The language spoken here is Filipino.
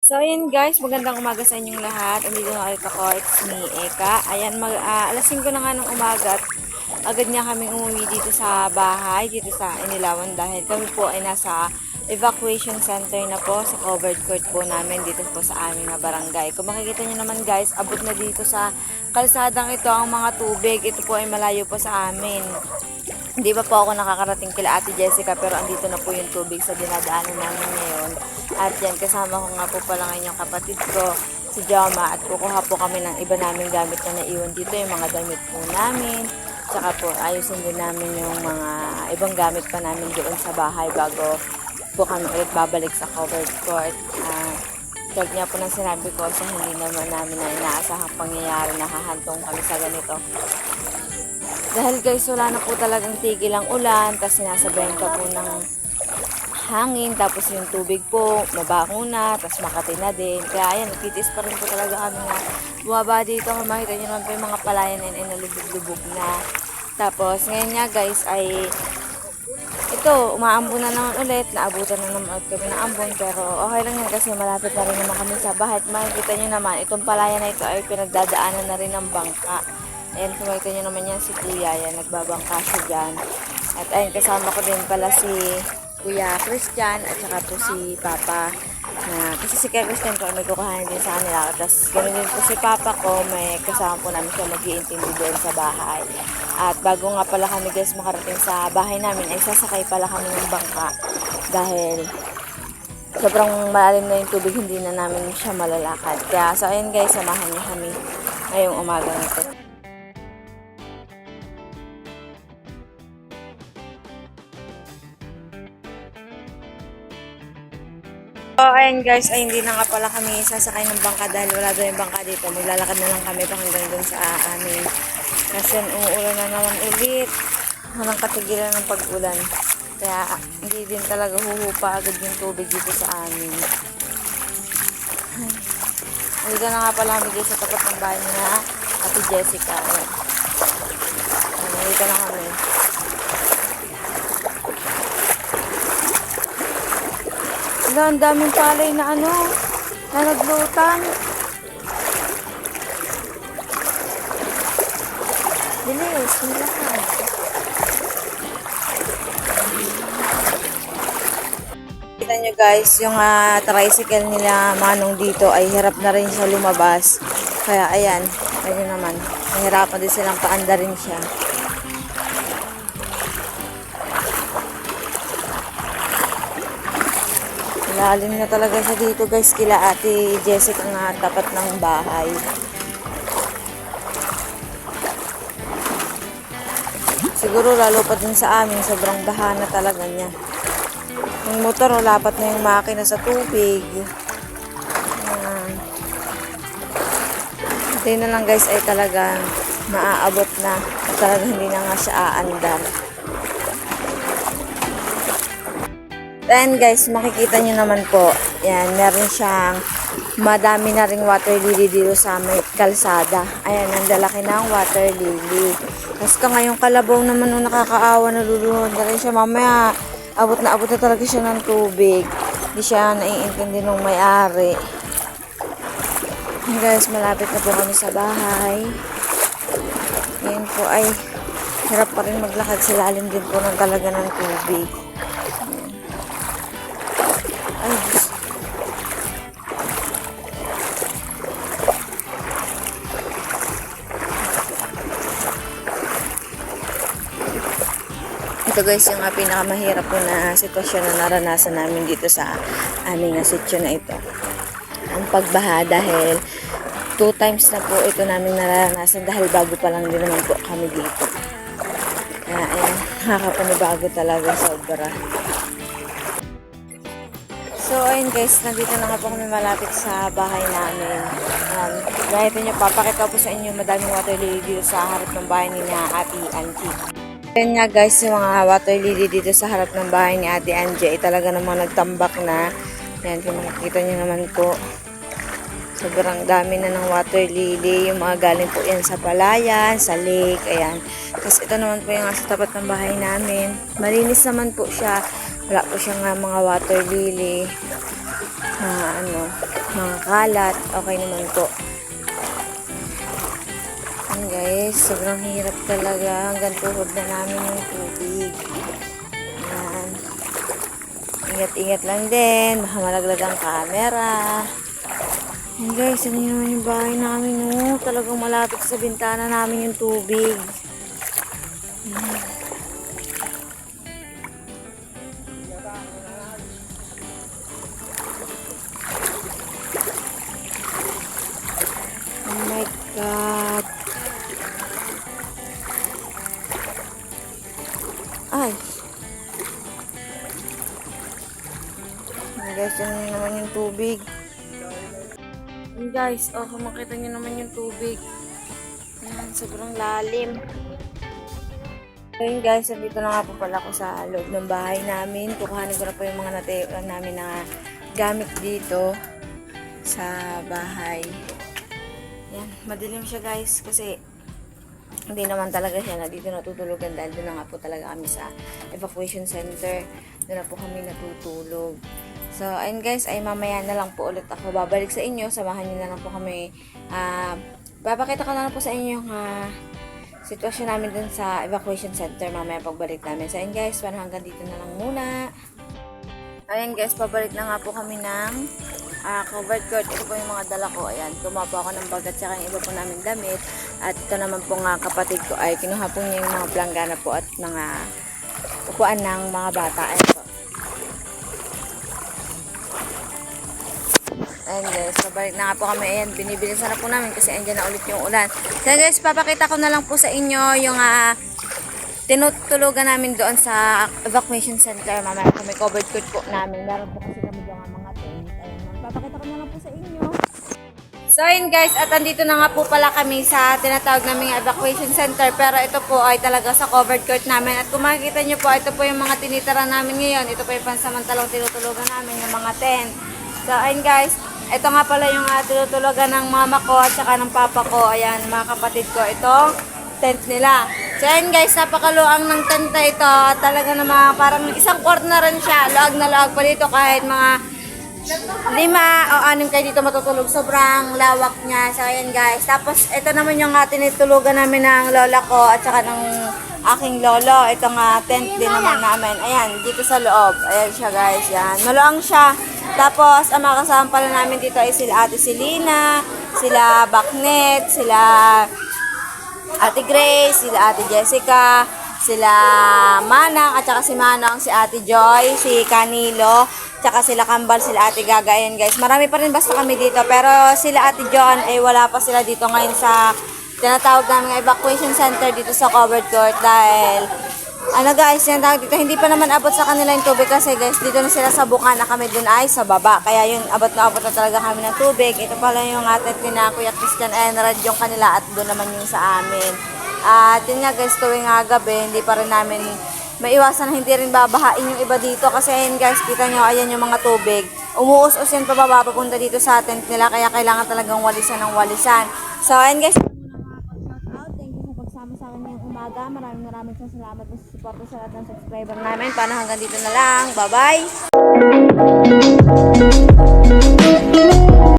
So, ayan guys, magandang umaga sa inyong lahat. Andito na ulit ako, it's me, Eka. Ayan, alas 5 na nga ng umaga at agad nga kaming umuwi dito sa bahay, dito sa Inilawan dahil kami po ay nasa evacuation center na po sa covered court po namin dito po sa aming na barangay. Kung makikita nyo naman guys, abot na dito sa kalsadang ito ang mga tubig. Ito po ay malayo po sa amin. Hindi pa po ako nakakarating kila Ate Jessica pero andito na po yung tubig sa dinadaanan namin ngayon. At yan, kasama ko nga po pala ngayon yung kapatid ko, si Joma, at kukuha po kami ng iba naming gamit na naiwan dito, yung mga damit po namin. Tsaka po ayusin din namin yung mga ibang gamit pa namin doon sa bahay bago po kami ulit babalik sa covered court. Tag niya po nang sinabi ko sa hindi naman namin na inaasahang pangyayari na hahantong kami sa ganito. Dahil guys, wala na po talagang tigil ang ulan, tapos sinasabayan ka po ng hangin, tapos yung tubig po, mabango na, tapos makati na din. Kaya ayan, nagtitis pa rin po talaga kami na bumaba dito. Kung makita nyo naman po yung mga palayan na nalubog-lubog na. Tapos ngayon nga guys ay ito, umaambon na naman ulit, naabutan na naman kami ng ambon, pero okay lang yan kasi malapit na rin naman kami sa bahay. Makikita nyo naman, itong palayan na ito ay pinagdadaanan na rin ng bangka. Ayan, kumakita nyo naman yan si Kuya, yan, nagbabangka siya dyan. At ayun, kasama ko din pala si Kuya Christian at saka po si Papa. Kasi si Kuya Christian ko may kukuhanin din sa kanila. Tapos ganoon din po si Papa ko, may kasama po namin siya mag-iintindi doon sa bahay. At bago nga pala kami guys makarating sa bahay namin, ay sasakay pala kami ng bangka. Dahil sobrang malalim na yung tubig, hindi na namin siya malalakad. Kaya so ayun guys, samahan niyo kami ngayong umaga nito. So, ayan guys, ay hindi na nga pala kami sasakay ng bangka dahil wala doon yung bangka dito. Maglalakad na lang kami pa hanggang doon sa amin. Kasi umuulan na naman ulit. Walang katigilan ng pag-ulan. Kaya hindi din talaga huhupa agad yung tubig dito sa amin. Dito na nga pala kami sa tapat ng bahay na Ate Jessica. Ayan. Dito na kami. Ang daming palay na na naglutang. Bilis, nilakan. Kita nyo guys, yung tricycle nila Manong dito ay hirap na rin siya lumabas. Kaya ayan, ayun naman. Nahirapan din silang paanda rin siya. Lalim na talaga siya dito guys kila Ate Jessica nga tapat ng bahay. Siguro lalo pa din sa amin, sobrang baha na talaga niya. Yung motor, lapat na yung makina sa tubig. Hindi na lang guys ay talagang maaabot na. Talagang hindi na nga siya aandar. Then guys, makikita nyo naman po, yan, meron siyang madami na ring water lily dito sa may kalsada. Ayan, ang lalaki ng water lily. Tapos ka ngayong kalabaw naman nung nakakaawa, naluluhod na rin siya. Mamaya, abot na talaga siya ng tubig. Hindi siya naiintindi nung may-ari. Guys, malapit na po kami sa bahay. Yan po ay hirap pa rin maglakad. Silalim din po ng talaga ng tubig. Ay, ito guys yung pinakamahirap po na sitwasyon na naranasan namin dito sa aming sityo na ito. Ang pagbaha dahil 2 times na po ito namin naranasan dahil bago pa lang din naman po kami dito. Kaya ayan, nakakapanibago talaga sobra. So, ayun guys, nandito na nga po kami malapit sa bahay namin. Dahil nyo, papakita po sa inyo madaming water lily dito sa harap ng bahay ni Ate Angie. Ayun nga guys, yung mga water lily dito sa harap ng bahay ni Ate Angie ay talaga namang nagtambak na. Ayan, kung makikita nyo naman po, sobrang dami na ng water lily. Yung mga galing po yan sa palayan, sa lake, ayan. Tapos ito naman po yung sa tapat ng bahay namin. Malinis naman po siya. Wala po siyang mga water lily. mga kalat, okay naman po. Ayan guys, sobrang hirap talaga. Hanggang tuhod na namin yung tubig. Ayan. Ingat-ingat lang din. Baka malaglag ang camera. Ayan guys, ano naman yung bahay namin, no? Talagang malapit sa bintana namin yung tubig. Ayan. Oh my God. Ay. Ayan guys, ano naman yung tubig. Ayan guys, oh, kung makita nyo naman yung tubig. Ayan, sobrang lalim. Ayun guys, nandito na nga po pala ako sa loob ng bahay namin. Kukuhanin ko na po yung mga natira namin na gamit dito sa bahay. Yan, madilim siya guys kasi hindi naman talaga siya na dito natutulugan dahil doon na nga po talaga kami sa evacuation center. Doon na po kami natutulog. So, ayun guys, ay mamaya na lang po ulit ako babalik sa inyo. Samahan niyo na lang po kami. Papakita ko na lang po sa inyo yung sitwasyon namin dun sa evacuation center mamaya pagbalik namin. So, ayun guys, parang hanggang dito na lang muna. Ayun guys, pabalik na nga po kami ng covered court. Ito po yung mga dala ko. Ayan, kumuha po ako ng bag at saka yung iba po namin damit. At ito naman po nga kapatid ko ay kinuha po niya yung mga planggana po at mga upuan ng mga bata. Ayan po. Ayan guys, pabalik na nga po kami. Ayan, binibilisan na po namin kasi andyan na ulit yung ulan. So guys, papakita ko na lang po sa inyo yung tinutulugan namin doon sa evacuation center. Mamaya kami covered court po namin. Meron po kasi kami yung mga tent. Ayan, papakita ko na lang po sa inyo. So ayun guys, at andito na nga po pala kami sa tinatawag naming evacuation center. Pero ito po ay talaga sa covered court namin. At kung makikita nyo po, ito po yung mga tinitira namin ngayon. Ito po yung pansamantalang tinutulugan namin, yung mga tent. So ayun guys, ito nga pala yung tinutulugan ng mama ko at saka ng papa ko. Ayan, mga kapatid ko. Ito, tent nila. So, ayan guys, napakaluang ng tent na ito. Talaga naman, parang isang corner rin siya. Luag na luag pa dito kahit mga 5 o 6 kayo dito matutulog. Sobrang lawak niya. So, ayan guys. Tapos, ito naman yung tinutulugan namin ng lola ko at saka ng aking lolo. Ito nga, tent din naman namin. Ayan, dito sa loob. Ayan siya guys. Yan. Maluang siya. Tapos, ang mga kasama pala namin dito ay sila Ate Selena, sila Baknet, sila Ate Grace, sila Ate Jessica, sila Manang, at saka si Manang, si Ate Joy, si Canilo, tsaka sila Kambal, sila Ate Gaga. Ayan guys, marami pa rin basta kami dito. Pero sila Ate John, ay wala pa sila dito ngayon sa tinatawag namin evacuation center dito sa covered court dahil guys, yan tawag dito, hindi pa naman abot sa kanila yung tubig kasi guys, dito na sila sa bukana, kami dun ay sa baba. Kaya yun, abot na talaga kami ng tubig. Ito pala yung atin na Kuya Christian Enrad yung kanila at doon naman yung sa amin. At yun nga guys, tuwing gabi, hindi pa rin namin maiwasan na hindi rin babahain yung iba dito. Kasi ayun guys, kita nyo, ayan yung mga tubig. Umuus-us yan pababa, papunta dito sa tent nila. Kaya kailangan talagang walisan ng walisan. So ayun guys, sa akin ngayong umaga. Maraming salamat sa suporta sa lahat ng subscriber namin. Paano hanggang dito na lang. Bye-bye!